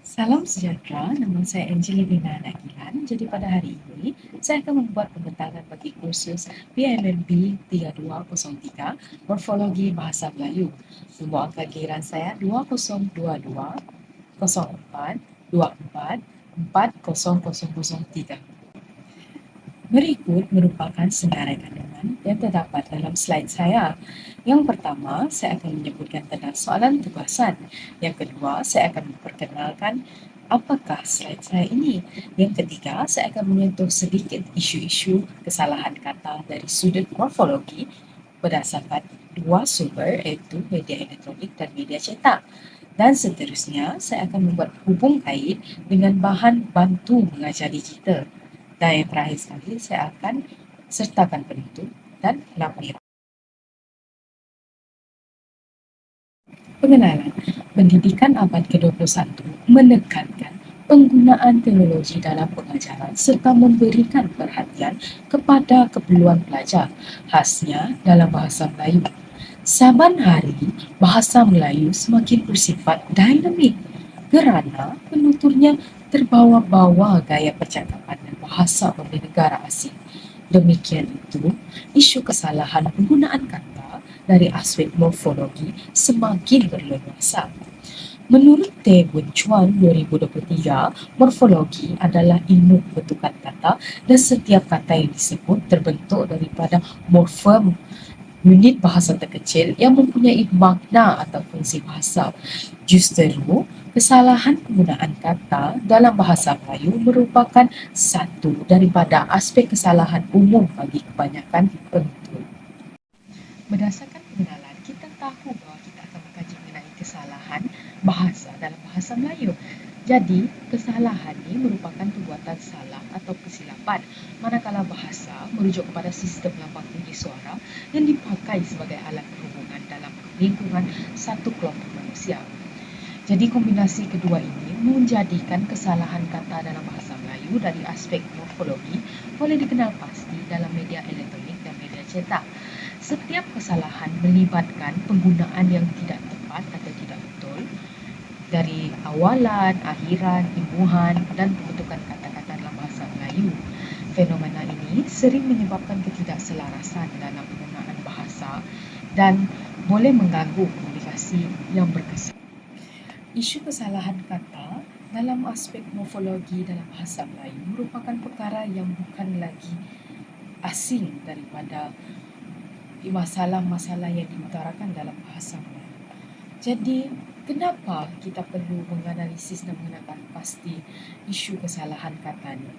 Salam sejahtera, nama saya Angelina Nagilan. Jadi pada hari ini, saya akan membuat pembekalan bagi kursus PMMB 3203 Morfologi Bahasa Melayu. Nombor angka giliran saya 2022 04 24 40003. Berikut merupakan senarai kandungan yang terdapat dalam slide saya. Yang pertama, saya akan menyebutkan tentang soalan tugasan. Yang kedua, saya akan memperkenalkan apakah slide saya ini. Yang ketiga, saya akan menyentuh sedikit isu-isu kesalahan kata dari sudut morfologi berdasarkan dua sumber iaitu media elektronik dan media cetak. Dan seterusnya, saya akan membuat hubung kait dengan bahan bantu mengajar digital. Dan yang terakhir sekali, saya akan sertakan penutup dan lampiran. Pengenalan, pendidikan abad ke-21 menekankan penggunaan teknologi dalam pengajaran serta memberikan perhatian kepada keperluan pelajar, khasnya dalam bahasa Melayu. Saban hari, bahasa Melayu semakin bersifat dinamik kerana penuturnya terbawa-bawa gaya percakapan dan bahasa oleh negara asing. Demikian itu, isu kesalahan penggunaan kata dari aspek morfologi semakin berleluasa. Menurut Teh Bun Chuan 2023, morfologi adalah ilmu bentukan kata dan setiap kata yang disebut terbentuk daripada morfem, unit bahasa terkecil yang mempunyai makna atau fungsi bahasa. Justru, kesalahan penggunaan kata dalam bahasa Melayu merupakan satu daripada aspek kesalahan umum bagi kebanyakan penutur. Berdasarkan pengenalan, kita tahu bahawa kita akan mengkaji mengenai kesalahan bahasa dalam bahasa Melayu. Jadi, kesalahan ini merupakan perbuatan salah atau kesilapan manakala bahasa merujuk kepada sistem lambang tinggi suara yang dipakai sebagai alat perhubungan dalam lingkungan satu kelompok manusia. Jadi kombinasi kedua ini menjadikan kesalahan kata dalam bahasa Melayu dari aspek morfologi boleh dikenal pasti dalam media elektronik dan media cetak. Setiap kesalahan melibatkan penggunaan yang tidak tepat atau tidak betul dari awalan, akhiran, imbuhan dan pembentukan kata-kata dalam bahasa Melayu. Fenomena ini sering menyebabkan ketidakselarasan dalam penggunaan bahasa dan boleh mengganggu komunikasi yang berkesan. Isu kesalahan kata dalam aspek morfologi dalam bahasa Melayu merupakan perkara yang bukan lagi asing daripada masalah-masalah yang diutarakan dalam bahasa Melayu. Jadi, kenapa kita perlu menganalisis dan mengenalkan pasti isu kesalahan kata ini?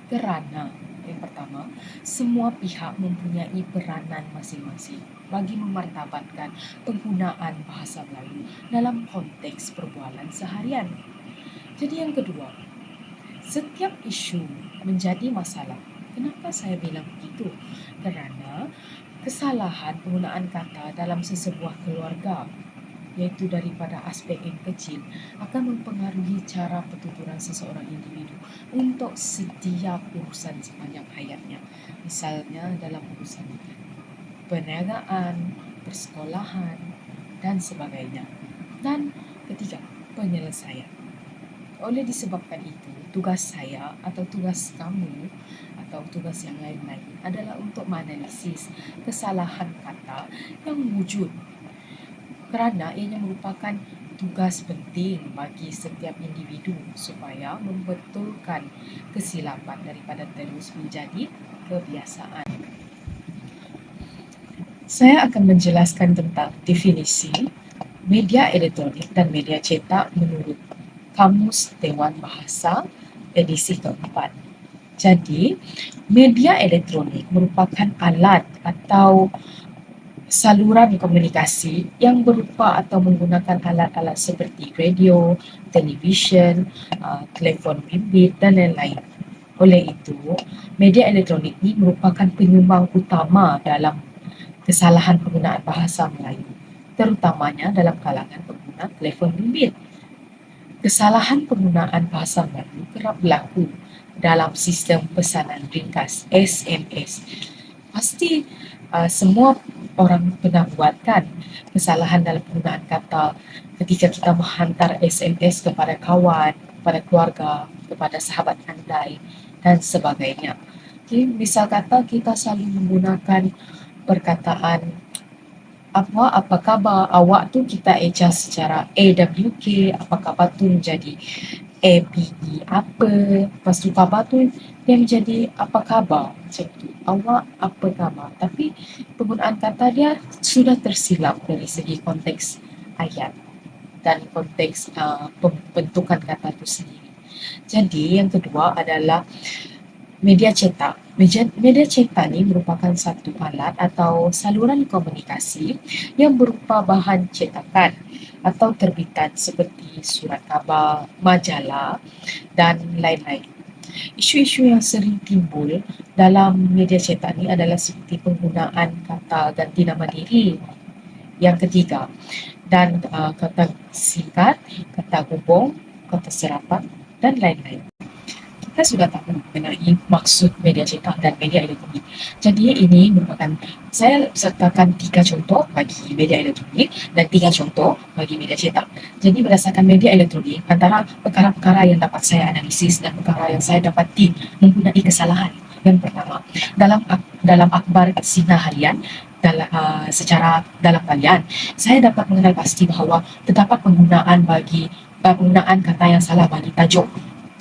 Kerana yang pertama, semua pihak mempunyai peranan masing-masing bagi memartabatkan penggunaan bahasa Melayu dalam konteks perbualan seharian. Jadi yang kedua, setiap isu menjadi masalah. Kenapa saya bilang begitu? Kerana kesalahan penggunaan kata dalam sesebuah keluarga, iaitu daripada aspek yang kecil, akan mempengaruhi cara pertuturan seseorang individu untuk setiap urusan sepanjang hayatnya. Misalnya dalam urusan perniagaan, persekolahan, dan sebagainya. Dan ketiga, penyelesaian. Oleh disebabkan itu, tugas saya atau tugas kamu atau tugas yang lain-lain adalah untuk menganalisis kesalahan kata yang wujud kerana ianya merupakan tugas penting bagi setiap individu supaya membetulkan kesilapan daripada terus menjadi kebiasaan. Saya akan menjelaskan tentang definisi media elektronik dan media cetak menurut Kamus Dewan Bahasa edisi keempat. Jadi, media elektronik merupakan alat atau saluran komunikasi yang berupa atau menggunakan alat-alat seperti radio, televisyen, telefon bimbit dan lain-lain. Oleh itu, media elektronik ini merupakan penyumbang utama dalam kesalahan penggunaan bahasa Melayu, terutamanya dalam kalangan pengguna telefon bimbit. Kesalahan penggunaan bahasa Melayu kerap berlaku dalam sistem pesanan ringkas SMS. Pasti semua orang pernah buatkan kesalahan dalam penggunaan kata ketika kita menghantar SMS kepada kawan kepada keluarga, kepada sahabat andai dan sebagainya. Jadi, misal kata kita selalu menggunakan perkataan apa khabar awak tu, kita eja secara AWK, apa khabar tu menjadi APE apa, lepas tu khabar tu dia menjadi apa khabar, macam tu, awak apa khabar. Tapi penggunaan kata dia sudah tersilap dari segi konteks ayat dan konteks pembentukan kata itu sendiri. Jadi yang kedua adalah media cetak. Media cetak ni merupakan satu alat atau saluran komunikasi yang berupa bahan cetakan atau terbitan seperti surat khabar, majalah dan lain-lain. Isu-isu yang sering timbul dalam media cetak ni adalah seperti penggunaan kata ganti nama diri. Yang ketiga, dan kata singkat, kata hubung, kata serapan dan lain-lain. Kita sudah tahu mengenai maksud media cetak dan media elektronik. Jadi ini merupakan, saya sertakan 3 contoh bagi media elektronik dan 3 contoh bagi media cetak. Jadi berdasarkan media elektronik, antara perkara-perkara yang dapat saya analisis dan perkara yang saya dapati mempunyai kesalahan. Yang pertama, dalam akhbar sinar harian, secara dalam talian, saya dapat mengenal pasti bahawa terdapat penggunaan kata yang salah bagi tajuk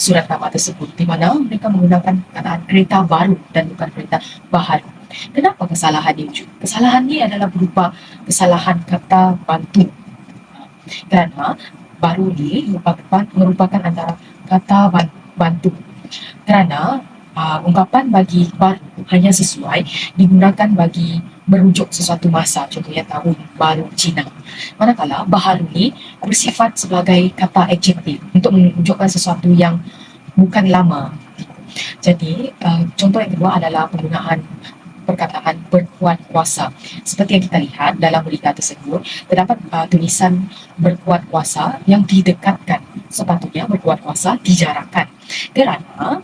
surat khabar tersebut, di mana mereka menggunakan kataan kereta baru dan bukan kereta baharu. Kenapa kesalahan ini wujud? Kesalahan ini adalah berupa kesalahan kata bantu, kerana baru ni merupakan antara kata bantu, kerana ungkapan bagi baru hanya sesuai digunakan bagi merujuk sesuatu masa, contohnya tahun baru Cina. Manakala baharu ni bersifat sebagai kata adjektif untuk menunjukkan sesuatu yang bukan lama. Jadi contoh yang kedua adalah penggunaan perkataan berkuat kuasa. Seperti yang kita lihat dalam berita tersebut, terdapat tulisan berkuat kuasa yang didekatkan. Sepatutnya berkuat kuasa dijarakkan, kerana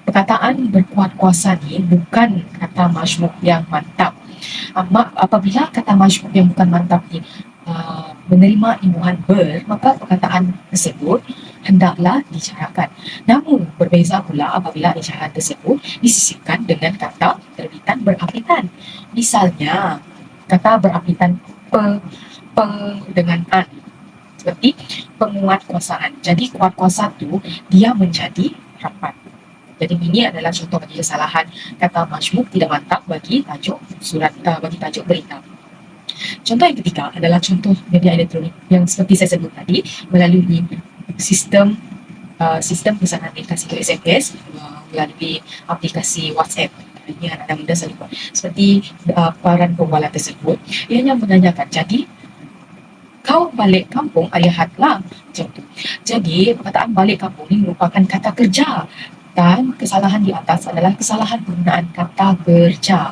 perkataan berkuat kuasa ni bukan kata majmuk yang mantap. Apabila kata majmuk yang bukan mantap ni menerima imbuhan ber, maka perkataan tersebut hendaklah dijarakkan. Namun berbeza pula apabila ejaran tersebut disisipkan dengan kata terbitan berapitan. Misalnya kata berapitan pe dengan an, seperti penguatkuasaan. Jadi kuat kuasa tu dia menjadi rapat. Jadi ini adalah contoh bagi kesalahan kata majmuk tidak mantap bagi tajuk bagi tajuk berita. Contoh yang ketiga adalah contoh media elektronik yang seperti saya sebut tadi, melalui sistem pesanan ringkas itu SMS, melalui aplikasi WhatsApp. Ini anak muda selalu buat. Seperti paran perbualan tersebut, ianya menanyakan, jadi kau balik kampung ayahlah, macam tu. Jadi perkataan balik kampung ini merupakan kata kerja, dan kesalahan di atas adalah kesalahan penggunaan kata kerja.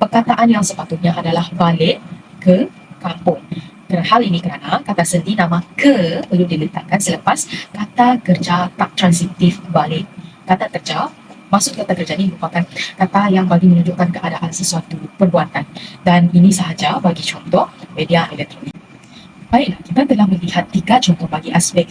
Perkataan yang sepatutnya adalah balik ke kampung. Hal ini kerana kata sendi nama ke perlu diletakkan selepas kata kerja tak transitif balik. Kata kerja, maksud kata kerja ini merupakan kata yang bagi menunjukkan keadaan sesuatu perbuatan. Dan ini sahaja bagi contoh media elektronik. Baiklah, kita telah melihat 3 contoh bagi aspek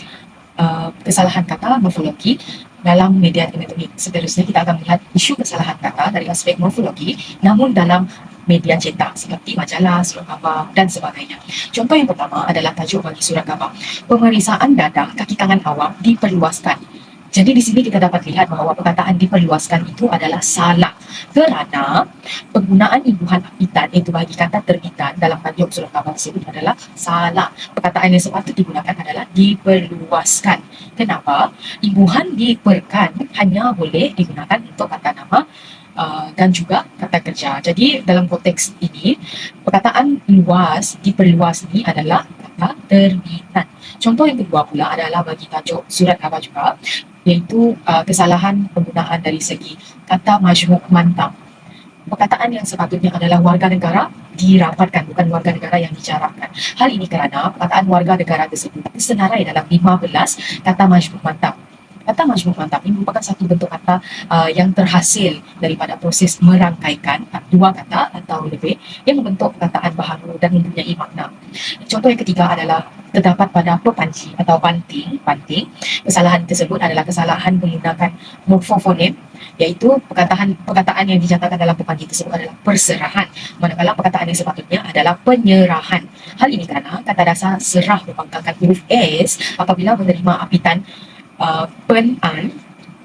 kesalahan kata morfologi dalam media elektronik. Seterusnya kita akan melihat isu kesalahan kata dari aspek morfologi namun dalam media cetak seperti majalah, surat khabar dan sebagainya. Contoh yang pertama adalah tajuk bagi surat khabar. Pemeriksaan dadah kaki tangan awak diperluaskan. Jadi di sini kita dapat lihat bahawa perkataan diperluaskan itu adalah salah, kerana penggunaan imbuhan apitan iaitu bagi kata terbitan dalam tajuk surat khabar tersebut adalah salah. Perkataan yang sepatut digunakan adalah diperluaskan. Kenapa? Imbuhan diperkan hanya boleh digunakan untuk kata nama dan juga kata kerja. Jadi dalam konteks ini, perkataan luas, diperluas ini adalah kata terbitan. Contoh yang kedua pula adalah bagi tajuk surat khabar juga, iaitu kesalahan penggunaan dari segi kata majmuk mantap. Perkataan yang sepatutnya adalah warga negara dirapatkan, bukan warga negara yang dijarakkan. Hal ini kerana perkataan warga negara tersebut tersenarai dalam 15 kata majmuk mantap. Kata majmuk mantap ini merupakan satu bentuk kata yang terhasil daripada proses merangkaikan 2 kata atau lebih yang membentuk perkataan baharu dan mempunyai makna. Contoh yang ketiga adalah terdapat pada pepanci atau panting. Kesalahan tersebut adalah kesalahan menggunakan morfofonem, iaitu perkataan yang dinyatakan dalam pepanci tersebut adalah perserahan, manakala perkataan yang sepatutnya adalah penyerahan. Hal ini kerana kata dasar serah berpangkalkan huruf S apabila menerima apitan pen-an,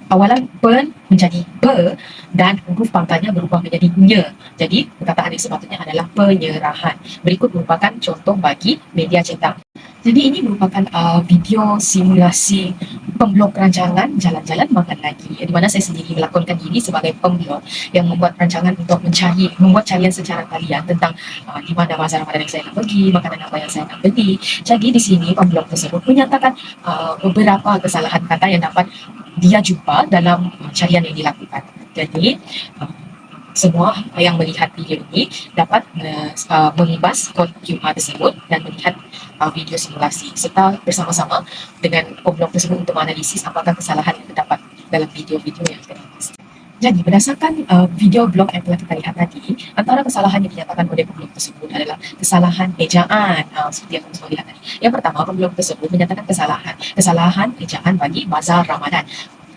awalan pen menjadi pe dan huruf pangkalnya berubah menjadi nye. Jadi perkataan yang sepatutnya adalah penyerahan. Berikut merupakan contoh bagi media cetak. Jadi ini merupakan video simulasi pemblok rancangan jalan-jalan makan lagi, di mana saya sendiri melakonkan diri sebagai pemblok yang membuat rancangan untuk membuat carian secara talian tentang di mana bazar Ramadan yang saya nak pergi, makanan apa yang saya nak beli. Jadi di sini pemblok tersebut menyatakan beberapa kesalahan kata yang dapat dia jumpa dalam carian yang dilakukan. Jadi semua yang melihat video ini dapat mengibas kod QR tersebut dan melihat video simulasi serta bersama-sama dengan pemblok tersebut untuk menganalisis apakah kesalahan yang terdapat dalam video-video yang kita ibas. Jadi berdasarkan video blog yang telah kita lihat tadi, antara kesalahan yang dinyatakan oleh pemblok tersebut adalah kesalahan ejaan, seperti yang kita lihat tadi. Yang pertama, pemblok tersebut menyatakan kesalahan ejaan bagi bazar Ramadan,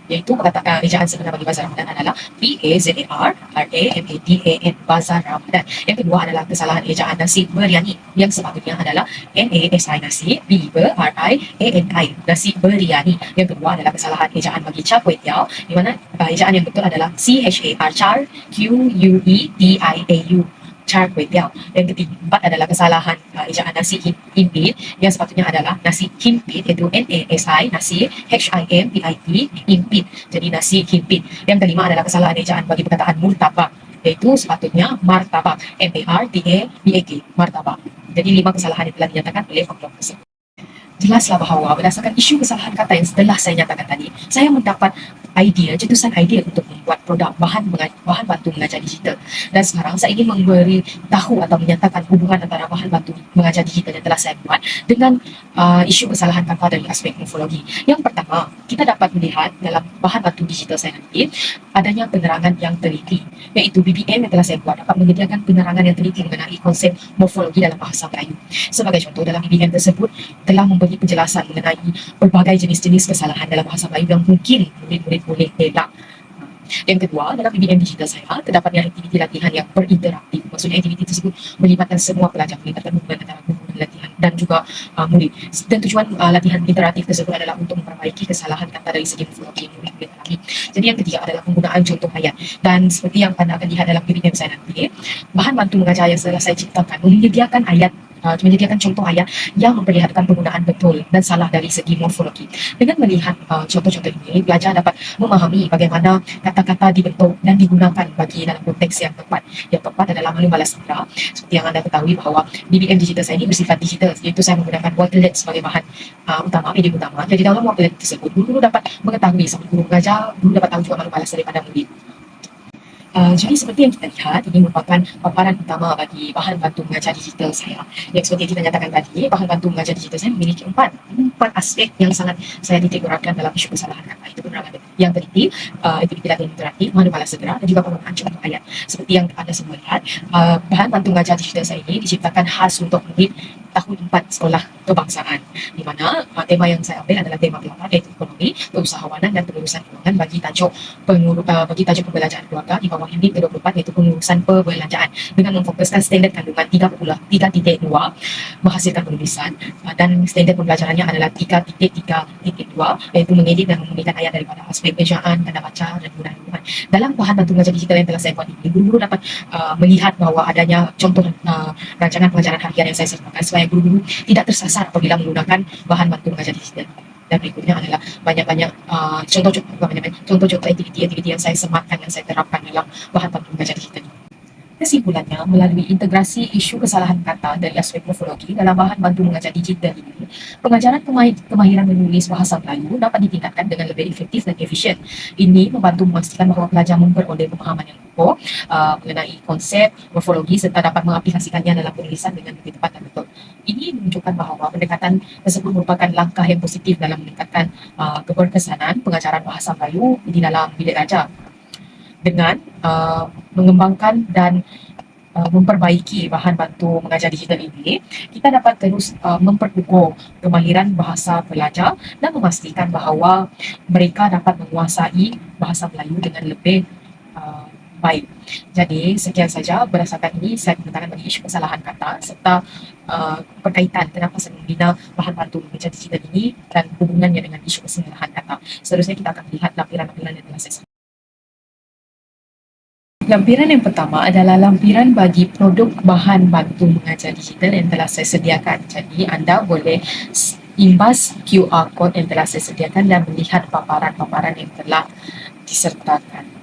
iaitu ejaan sebenar bagi bazar Ramadan adalah BAZARRAMADAN, bazar Ramadan. Yang kedua adalah kesalahan ejaan nasi biryani, yang sepatutnya adalah NASI nasi, BRIANI nasi biryani. Yang kedua adalah kesalahan ejaan bagi char kway teow, di mana ejaan yang betul adalah char QUETIAU, char kway teow. Yang keempat adalah kesalahan ejaan nasi himpit, yang sepatutnya adalah nasi himpit, iaitu NASI nasi HIMPIT, himpit, jadi nasi himpit. Yang kelima adalah kesalahan ejaan bagi perkataan murtabak, iaitu sepatutnya martabak, MARTABAK, martabak. Jadi 5 kesalahan yang telah dinyatakan oleh pemblok tersebut. Jelaslah bahawa berdasarkan isu kesalahan kata yang telah saya nyatakan tadi, saya mendapat cetusan idea untuk membuat produk bahan bantu mengajar digital. Dan sekarang saya ingin memberi tahu atau menyatakan hubungan antara bahan bantu mengajar digital yang telah saya buat dengan isu kesalahan kata dari aspek morfologi. Yang pertama, kita dapat melihat dalam bahan bantu digital saya nanti adanya penerangan yang teliti, iaitu BBM yang telah saya buat dapat menyediakan penerangan yang teliti mengenai konsep morfologi dalam bahasa Melayu. Sebagai contoh, dalam BBM tersebut telah memberi penjelasan mengenai berbagai jenis-jenis kesalahan dalam bahasa Melayu yang mungkin murid-murid boleh elak. Yang kedua, dalam BBM digital saya terdapatnya aktiviti latihan yang berinteraktif. Maksudnya aktiviti tersebut melibatkan semua pelajar, melibatkan hubungan antara guru latihan dan juga murid. Dan tujuan latihan interaktif tersebut adalah untuk memperbaiki kesalahan kata dari segi morfologi yang murid alami. Jadi yang ketiga adalah penggunaan contoh ayat. Dan seperti yang anda akan lihat dalam BBM saya nanti, bahan bantu mengajar yang telah saya ciptakan menyediakan contoh ayat yang memperlihatkan penggunaan betul dan salah dari segi morfologi. Dengan melihat contoh-contoh ini, pelajar dapat memahami bagaimana kata-kata dibentuk dan digunakan bagi dalam konteks yang tepat. Yang tepat adalah maklum balas segera. Seperti yang anda ketahui bahawa BBM digital saya ini bersifat digital, iaitu saya menggunakan Waterlet sebagai bahan medium utama. Jadi dalam Waterlet tersebut, guru dapat mengetahui sambil guru mengajar, guru dapat tahu juga maklum balas daripada murid. Jadi seperti yang kita lihat, ini merupakan paparan utama bagi bahan bantu mengajar digital saya. Yang seperti yang kita nyatakan tadi, bahan bantu mengajar digital saya memiliki empat aspek yang sangat saya titik beratkan dalam isu kesalahan kata. Itu penerangan yang teliti, aktiviti latihan interaktif, maklum balas segera, dan juga penggunaan contoh ayat. Seperti yang anda semua lihat, bahan bantu mengajar digital saya ini diciptakan khas untuk murid tahun 4 sekolah kebangsaan, di mana tema yang saya ambil adalah tema 8, iaitu ekonomi, keusahawanan dan pengurusan keuangan bagi tajuk pembelajaran keluarga di bawah unit ke-24, iaitu pengurusan perbelanjaan, dengan memfokuskan standard kandungan 3.2 menghasilkan penulisan, dan standard pembelajarannya adalah 3.3.2, iaitu mengedit dan memulihkan ayat daripada aspek ejaan, tanda baca dan gunaan hubungan. Dalam bahan bantu mengajar digital yang telah saya buat ini, guru-guru dapat melihat bahawa adanya contoh rancangan pelajaran harian yang saya sertakan supaya guru-guru tidak tersasar apabila menggunakan bahan bantu mengajar digital. Dan berikutnya adalah banyak-banyak contoh-contoh aktiviti yang saya sematkan, yang saya terapkan dalam bahan bantu mengajar digital. Kesimpulannya, melalui integrasi isu kesalahan kata dari aspek morfologi dalam bahan bantu mengajar digital ini, pengajaran kemahiran menulis bahasa Melayu dapat ditingkatkan dengan lebih efektif dan efisien. Ini membantu memastikan bahawa pelajar memperoleh pemahaman yang kokoh mengenai konsep morfologi serta dapat mengaplikasikannya dalam penulisan dengan lebih tepat dan betul. Ini menunjukkan bahawa pendekatan tersebut merupakan langkah yang positif dalam meningkatkan keberkesanan pengajaran bahasa Melayu di dalam bilik ajar, dengan mengembangkan dan memperbaiki bahan bantu mengajar digital ini, kita dapat terus memperkukuh kemahiran bahasa pelajar dan memastikan bahawa mereka dapat menguasai bahasa Melayu dengan lebih uh, baik. Jadi, sekian saja berdasarkan ini saya menggunakan bagi isu kesalahan kata serta berkaitan kenapa saya membina bahan bantu mengajar digital ini dan hubungannya dengan isu kesalahan kata. Seterusnya kita akan melihat lampiran-lampiran yang telah saya. Lampiran yang pertama adalah lampiran bagi produk bahan bantu mengajar digital yang telah saya sediakan. Jadi anda boleh imbas QR code yang telah saya sediakan dan melihat paparan-paparan yang telah disertakan.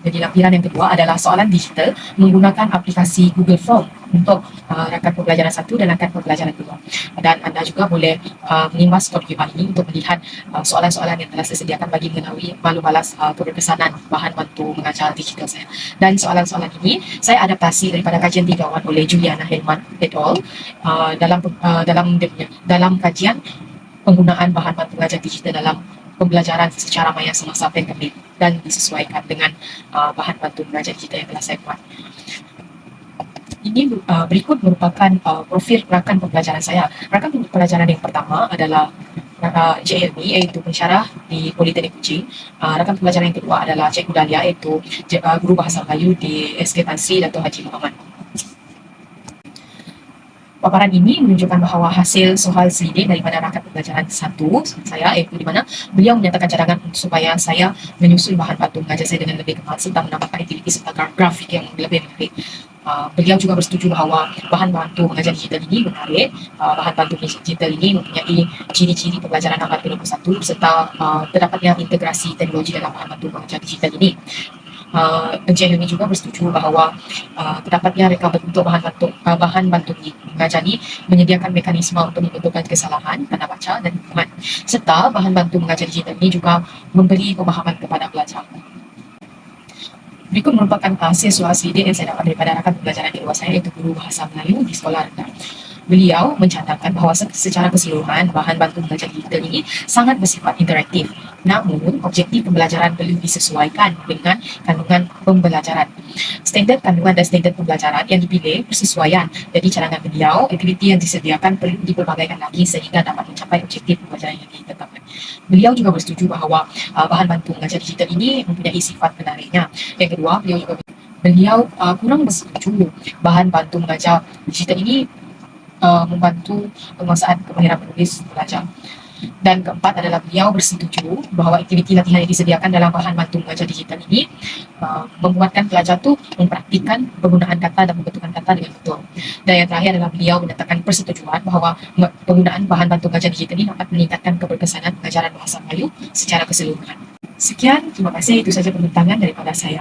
Jadi lampiran yang kedua adalah soalan digital menggunakan aplikasi Google Form untuk rakan pembelajaran 1 dan rakan pembelajaran 2. Dan anda juga boleh mengimbas kod QR ini untuk melihat soalan-soalan yang telah saya sediakan bagi mengetahui malu balas keberkesanan bahan bantu mengajar digital saya. Dan soalan-soalan ini saya adaptasi daripada kajian tigawan oleh Juliana Helman et al. Dalam kajian penggunaan bahan bantu mengajar digital dalam pembelajaran secara maya semasa pandemik dan disesuaikan dengan bahan bantu mengajar digital yang telah saya buat. Ini berikut merupakan profil rakan pembelajaran saya. Rakan pembelajaran yang pertama adalah JLB iaitu pensyarah di Politeknik Kuching. Rakan pembelajaran yang kedua adalah Cikgu Dahlia iaitu guru bahasa Melayu di SK Tan Sri Dato' Haji Muhammad. Paparan ini menunjukkan bahawa hasil soal selidik daripada rakan pembelajaran 1 saya iaitu di mana beliau menyatakan cadangan supaya saya menyusun bahan bantu mengajar saya dengan lebih kemal serta menambahkan aktiviti serta grafik yang lebih menarik. Beliau juga bersetuju bahawa bahan bantu mengajar digital ini menarik. Bahan bantu digital ini mempunyai ciri-ciri pembelajaran abad ke-21 serta terdapatnya integrasi teknologi dalam bahan bantu mengajar digital ini. Encik Hilmi juga bersetuju bahawa terdapatnya reka bentuk bahan bantu mengajar ini menyediakan mekanisme untuk membentukkan kesalahan tanda baca dan hukuman serta bahan bantu mengajar digital ini juga memberi pemahaman kepada pelajar. Berikut merupakan hasil soal selidik yang saya dapat daripada rakan pembelajaran kedua saya iaitu guru bahasa Melayu di sekolah rendah. Beliau mencatatkan bahawa secara keseluruhan bahan bantu mengajar digital ini sangat bersifat interaktif. Namun, objektif pembelajaran perlu disesuaikan dengan kandungan pembelajaran. Standard kandungan dan standard pembelajaran yang dipilih bersesuaian. Jadi, cadangan beliau, aktiviti yang disediakan perlu dipelbagaikan lagi sehingga dapat mencapai objektif pembelajaran yang ditetapkan. Beliau juga bersetuju bahawa bahan bantu mengajar digital ini mempunyai sifat menariknya. Yang kedua, beliau kurang bersetuju bahan bantu mengajar digital ini membantu penguasaan kemahiran menulis pelajar. Dan keempat adalah beliau bersetuju bahawa aktiviti latihan yang disediakan dalam bahan bantu mengajar digital ini membuatkan pelajar tu mempraktikkan penggunaan kata dan pembentukan kata dengan betul. Dan yang terakhir adalah beliau menyatakan persetujuan bahawa penggunaan bahan bantu mengajar digital ini dapat meningkatkan keberkesanan pengajaran bahasa Melayu secara keseluruhan. Sekian, terima kasih. Itu saja pembintangan daripada saya.